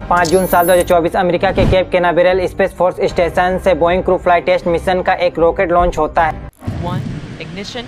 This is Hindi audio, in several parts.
5 जून साल 2024 अमेरिका के Cape Canaveral space force station से Boeing crew flight test mission का एक रॉकेट लॉन्च होता है। Ignition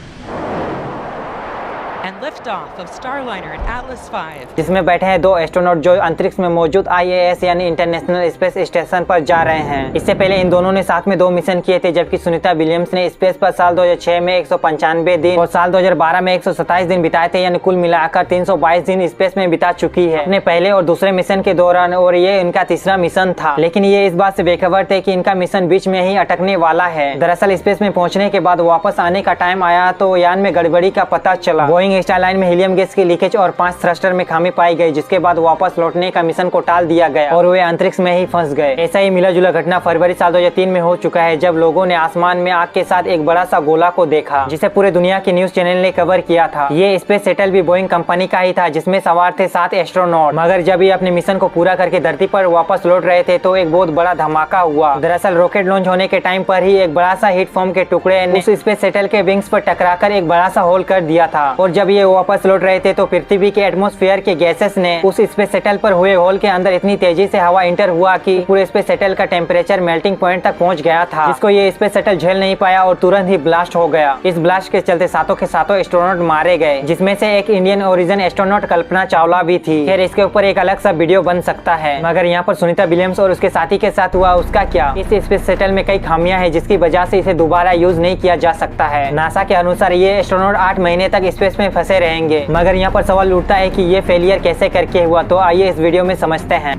and liftoff of Starliner and Atlas V, जिसमें बैठे हैं 2 एस्ट्रोनॉट जो अंतरिक्ष में मौजूद ISS यानी इंटरनेशनल स्पेस स्टेशन पर जा रहे हैं। इससे पहले इन दोनों ने साथ में 2 मिशन किए थे, जबकि सुनीता विलियम्स ने स्पेस पर साल 2006 में 195 दिन और साल 2012 में 127 दिन बिताए थे, यानी कुल मिलाकर 322 दिन स्पेस में बिता चुकी है अपने पहले और दूसरे मिशन के दौरान, और ये इनका तीसरा मिशन था। लेकिन ये इस बात से बेखबर थे कि इनका मिशन बीच में ही अटकने वाला है। दरअसल स्पेस में पहुंचने के बाद वापस आने का टाइम आया तो यान में गड़बड़ी का पता चला। बोइंग स्टारलाइन में हीलियम गैस की लीकेज और 5 थ्रस्टर में खामी पाई गई, जिसके बाद वापस लौटने का मिशन को टाल दिया गया और वे अंतरिक्ष में ही फंस गए। ऐसा ही मिला जुला घटना फरवरी साल 2003 में हो चुका है, जब लोगों ने आसमान में आग के साथ एक बड़ा सा गोला को देखा, जिसे पूरे दुनिया के न्यूज चैनल ने कवर किया था। ये स्पेस शटल भी बोइंग कंपनी का ही था, जिसमें सवार थे 7 एस्ट्रोनॉट। मगर जब ये अपने मिशन को पूरा करके धरती पर वापस लौट रहे थे तो एक बहुत बड़ा धमाका हुआ। दरअसल रॉकेट लॉन्च होने के टाइम पर ही एक बड़ा सा हीट फॉर्म के टुकड़े ने उस स्पेस शटल के विंग्स पर टकराकर एक बड़ा सा होल कर दिया था, और जब ये वापस लौट रहे थे तो पृथ्वी के एटमॉस्फेयर के गैसेस ने उस स्पेस शटल पर हुए होल के अंदर इतनी तेजी से हवा इंटर हुआ कि पूरे स्पेस शटल का टेम्परेचर मेल्टिंग पॉइंट तक पहुंच गया था, जिसको ये स्पेस शटल झेल नहीं पाया और तुरंत ही ब्लास्ट हो गया। इस ब्लास्ट के चलते सातों के सातों एस्ट्रोनॉट मारे गए, जिसमें से एक Indian origin astronaut Kalpana Chawla भी थी। खैर, इसके ऊपर एक अलग सा वीडियो बन सकता है। मगर यहाँ पर सुनीता विलियम्स और उसके साथी के साथ हुआ उसका क्या? इस स्पेस शटल में कई खामियां हैं, जिसकी वजह से इसे दोबारा यूज नहीं किया जा सकता है। नासा के अनुसार ये एस्ट्रोनॉट 8 महीने तक स्पेस में फंसे रहेंगे। मगर यहाँ पर सवाल उठता है कि ये फेलियर कैसे करके हुआ, तो आइए इस वीडियो में समझते हैं।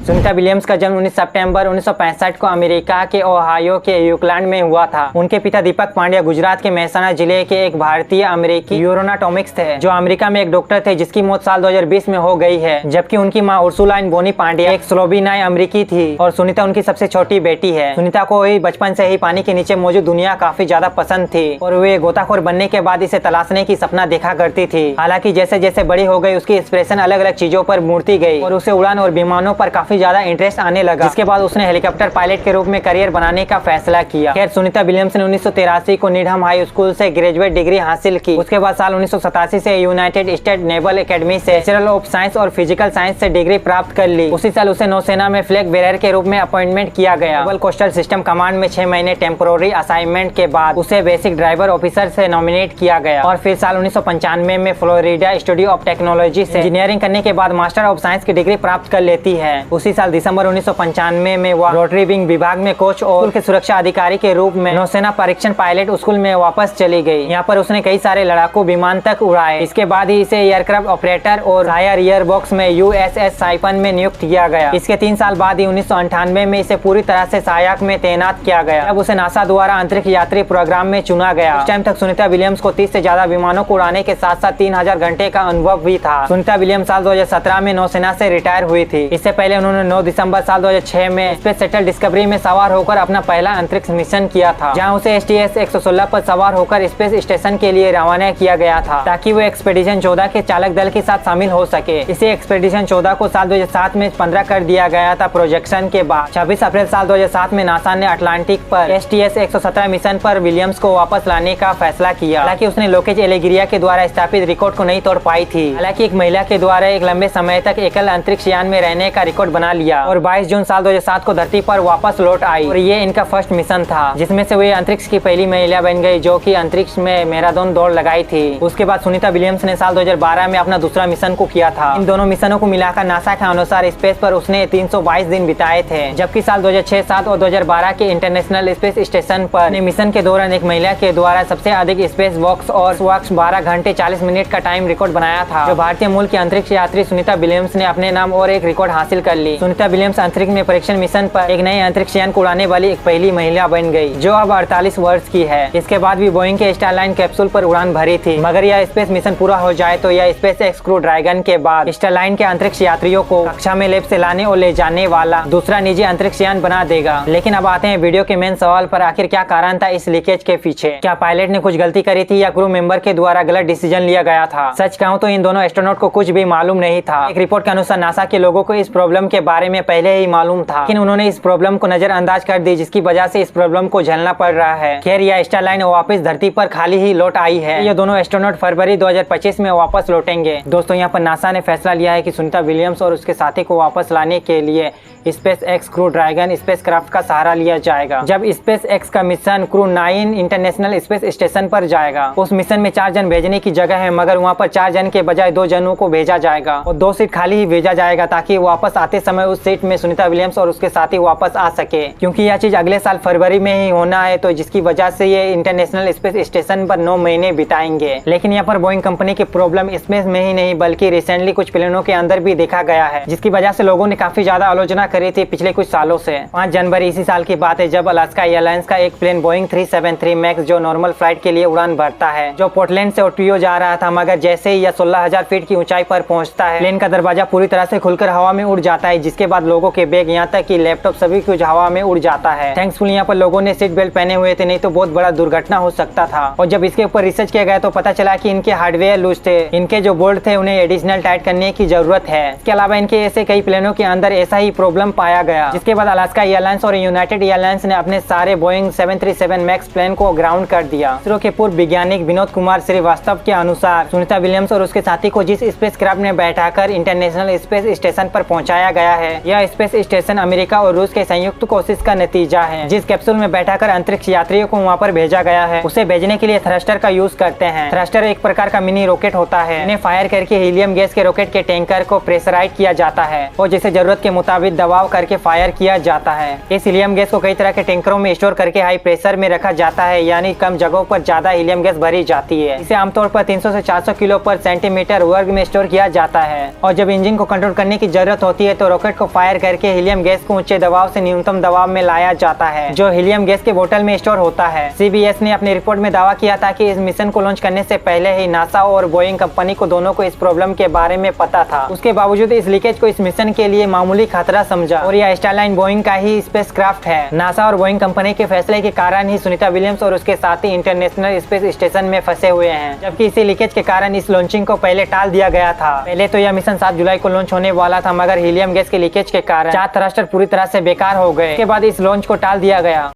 सुनीता विलियम्स का जन्म 19 सितंबर 1965 को अमेरिका के ओहायो के यूक्लैंड में हुआ था। उनके पिता दीपक पांड्या गुजरात के मेहसाना जिले के एक भारतीय अमेरिकी यूरोनाटॉमिक्स थे, जो अमेरिका में एक डॉक्टर थे, जिसकी मौत साल 2020 में हो गई है। जबकि उनकी मां उर्सुलाइन बोनी पांड्या एक स्लोवेनियाई अमेरिकी थी और सुनीता उनकी सबसे छोटी बेटी है। सुनीता को ही बचपन से ही पानी के नीचे मौजूद दुनिया काफी ज्यादा पसंद थी और वे गोताखोर बनने के बाद इसे तलाशने की सपना देखा करती थी। हालांकि जैसे जैसे बड़ी हो गई उसकी एक्सप्रेशन अलग अलग चीजों पर मुड़ती गई और उसे उड़ान और विमानों पर काफी ज्यादा इंटरेस्ट आने लगा, जिसके बाद उसने हेलीकॉप्टर पायलट के रूप में करियर बनाने का फैसला किया। खैर, सुनीता विलियम्स ने 1983 को नीडहम हाई स्कूल से ग्रेजुएट डिग्री हासिल की। उसके बाद साल 1987 से यूनाइटेड स्टेट नेवल एकेडमी से बैचलर ऑफ साइंस और फिजिकल साइंस से डिग्री प्राप्त कर ली। उसी साल उसे नौसेना में फ्लैग बेरर के रूप में अपॉइंटमेंट किया गया। नेवल कोस्टल सिस्टम कमांड में 6 महीने टेम्पोररी असाइनमेंट के बाद उसे बेसिक ड्राइवर ऑफिसर से नॉमिनेट किया गया और फिर साल 1995 में फ्लोरिडा इंस्टीट्यूट ऑफ टेक्नोलॉजी से इंजीनियरिंग करने के बाद मास्टर ऑफ साइंस की डिग्री प्राप्त कर लेती है। उसी साल दिसंबर 1995 में वह रोटरी विंग विभाग में कोच और स्कूल के सुरक्षा अधिकारी के रूप में नौसेना परीक्षण पायलट स्कूल में वापस चली गई। यहाँ पर उसने कई सारे लड़ाकू विमान तक उड़ाए। इसके बाद ही इसे एयरक्राफ्ट ऑपरेटर और हायर ईयर बॉक्स में USS साइपन में नियुक्त किया गया। इसके 3 साल बाद ही 1998 में इसे पूरी तरह से सहायक में तैनात किया गया, जब उसे नासा द्वारा अंतरिक्ष यात्री प्रोग्राम में चुना गया। उस टाइम तक सुनीता विलियम्स को 30 से ज्यादा विमानों को उड़ाने के साथ साथ 3000 घंटे का अनुभव भी था। सुनीता विलियम्स साल 2017 में नौसेना से रिटायर हुई थी। इससे पहले उन्होंने 9 दिसंबर साल 2006 में स्पेस शटल डिस्कवरी में सवार होकर अपना पहला अंतरिक्ष मिशन किया था, जहां उसे STS 116 पर सवार होकर स्पेस स्टेशन के लिए रवाना किया गया था, ताकि वो एक्सपेडिशन 14 के चालक दल के साथ शामिल हो सके। इसे एक्सपेडिशन 14 को साल 2007 में 15 कर दिया गया था। प्रोजेक्शन के बाद 26 अप्रैल साल 2007 में नासा ने अटलांटिक पर STS 117 मिशन पर विलियम्स को वापस लाने का फैसला किया। हालांकि उसने लोकेज एलेग्रिया के द्वारा स्थापित रिकॉर्ड को नहीं तोड़ पाई थी। हालांकि एक महिला के द्वारा एक लंबे समय तक एकल अंतरिक्ष यान में रहने का रिकॉर्ड बना लिया और 22 जून साल 2007 को धरती पर वापस लौट आई और ये इनका फर्स्ट मिशन था, जिसमें से वे अंतरिक्ष की पहली महिला बन गई जो कि अंतरिक्ष में मैराथन दौड़ लगाई थी। उसके बाद सुनीता विलियम्स ने साल 2012 में अपना दूसरा मिशन को किया था। इन दोनों मिशनों को मिलाकर नासा के अनुसार स्पेस पर उसने 322 दिन बिताए थे, जबकि साल 2006, 2007 और 2012 के इंटरनेशनल स्पेस स्टेशन पर मिशन के दौरान एक महिला के द्वारा सबसे अधिक स्पेस वॉक्स और 12 घंटे 40 मिनट का टाइम रिकॉर्ड बनाया था, जो भारतीय मूल की अंतरिक्ष यात्री सुनीता विलियम्स ने अपने नाम और एक रिकॉर्ड हासिल कर ली। सुनीता विलियम्स अंतरिक्ष में परीक्षण मिशन पर एक नए अंतरिक्ष यान को उड़ाने वाली एक पहली महिला बन गई, जो अब 48 वर्ष की है। इसके बाद भी बोइंग के स्टारलाइन कैप्सूल पर उड़ान भरी थी, मगर यह स्पेस मिशन पूरा हो जाए तो यह स्पेस एक्स क्रू ड्रैगन के बाद स्टारलाइन के अंतरिक्ष यात्रियों को कक्षा में लैब से लाने और ले जाने वाला दूसरा निजी अंतरिक्ष यान बना देगा। लेकिन अब आते हैं वीडियो के मेन सवाल पर, आखिर क्या कारण था इस लीकेज के पीछे? क्या पायलट ने कुछ गलती करी थी या क्रू मेंबर के द्वारा गलत डिसीजन लिया गया था? सच कहूँ तो इन दोनों एस्ट्रोनॉट को कुछ भी मालूम नहीं था। एक रिपोर्ट के अनुसार नासा के लोगों को इस प्रॉब्लम के के बारे में पहले ही मालूम था, लेकिन उन्होंने इस प्रॉब्लम को नजरअंदाज कर दी, जिसकी वजह से इस प्रॉब्लम को झेलना पड़ रहा है। खैर यह स्टारलाइन वापस धरती पर खाली ही लौट आई है। ये दोनों एस्ट्रोनॉट फरवरी 2025 में वापस लौटेंगे। दोस्तों यहाँ पर नासा ने फैसला लिया है कि सुनीता विलियम्स और उसके साथी को वापस लाने के लिए space x crew dragon spacecraft का सहारा लिया जाएगा। जब स्पेस एक्स का mission crew 9 international space station पर जाएगा, उस मिशन में 4 जन भेजने की जगह है, मगर वहाँ पर 4 जन के बजाय 2 जनों को भेजा जाएगा और 2 सीट खाली ही भेजा जाएगा, ताकि वापस आते समय उस सीट में सुनीता विलियम्स और उसके साथी वापस आ सके। क्योंकि यह चीज अगले साल फरवरी में ही होना है, तो जिसकी वजह से ये इंटरनेशनल स्पेस स्टेशन पर 9 महीने बिताएंगे। लेकिन यहाँ पर बोइंग कंपनी की प्रॉब्लम स्पेस में ही नहीं, बल्कि रिसेंटली कुछ प्लेनों के अंदर भी देखा गया है, जिसकी वजह से लोगों ने काफी ज्यादा आलोचना करी थी पिछले कुछ सालों से। 5 जनवरी इसी साल की बात है, जब अलास्का एयरलाइंस का एक प्लेन बोइंग 373 मैक्स जो नॉर्मल फ्लाइट के लिए उड़ान भरता है, जो पोर्टलैंड से ओटीओ जा रहा था, मगर जैसे ही यह 16,000 फीट की ऊंचाई पर पहुंचता है, प्लेन का दरवाजा पूरी तरह से खुलकर हवा में उड़ जाता है, जिसके बाद लोगों के बैग यहाँ तक कि लैपटॉप सभी कुछ हवा में उड़ जाता है। थैंक्सफुल यहाँ पर लोगों ने सीट बेल्ट पहने हुए थे, नहीं तो बहुत बड़ा दुर्घटना हो सकता था। और जब इसके ऊपर रिसर्च किया गया तो पता चला कि इनके हार्डवेयर लूज थे, इनके जो बोल्ट थे उन्हें एडिशनल टाइट करने की जरूरत है। इसके अलावा इनके ऐसे कई प्लेनों के अंदर ऐसा ही प्रॉब्लम पाया गया, जिसके बाद अलास्का एयरलाइंस और यूनाइटेड एयरलाइंस ने अपने सारे बोइंग 737 मैक्स प्लेन को ग्राउंड कर दिया। इसरो के पूर्व वैज्ञानिक विनोद कुमार श्रीवास्तव के अनुसार सुनीता विलियम्स और उसके साथी को जिस स्पेसक्राफ्ट में बैठाकर इंटरनेशनल स्पेस स्टेशन पर पहुंचाया गया है, यह स्पेस स्टेशन अमेरिका और रूस के संयुक्त कोशिश का नतीजा है। जिस कैप्सूल में बैठाकर अंतरिक्ष यात्रियों को वहाँ पर भेजा गया है, उसे भेजने के लिए थ्रस्टर का यूज करते हैं। थ्रस्टर एक प्रकार का मिनी रॉकेट होता है, इन्हें फायर करके हीलियम गैस के रॉकेट के टैंकर को प्रेशराइज किया जाता है और जिसे जरूरत के मुताबिक दबाव करके फायर किया जाता है। इस हीलियम गैस को कई तरह के टैंकरों में स्टोर करके हाई प्रेशर में रखा जाता है, यानी कम जगहों पर ज्यादा हीलियम गैस भरी जाती है। इसे आमतौर पर 300 से 400 किलो पर सेंटीमीटर वर्ग में स्टोर किया जाता है और जब इंजन को कंट्रोल करने की जरूरत होती है तो रॉकेट को फायर करके हीलियम गैस को ऊंचे दबाव से न्यूनतम दबाव में लाया जाता है, जो हीलियम गैस के बोतल में स्टोर होता है। CBS ने अपनी रिपोर्ट में दावा किया था कि इस मिशन को लॉन्च करने से पहले ही नासा और बोइंग कंपनी को दोनों को इस प्रॉब्लम के बारे में पता था। उसके बावजूद इस लीकेज को इस मिशन के लिए मामूली खतरा समझा और यह स्टारलाइन बोइंग का ही स्पेसक्राफ्ट है। नासा और बोइंग कंपनी के फैसले के कारण ही सुनीता विलियम्स और उसके साथी इंटरनेशनल स्पेस स्टेशन में फंसे हुए हैं, जबकि इसी लीकेज के कारण इस लॉन्चिंग को पहले टाल दिया गया था। पहले तो यह मिशन 7 जुलाई को लॉन्च होने वाला था, मगर हीलियम गैस के लीकेज के कारण 4 थ्रस्टर पूरी तरह से बेकार हो गए। इसके बाद इस लॉन्च को टाल दिया गया।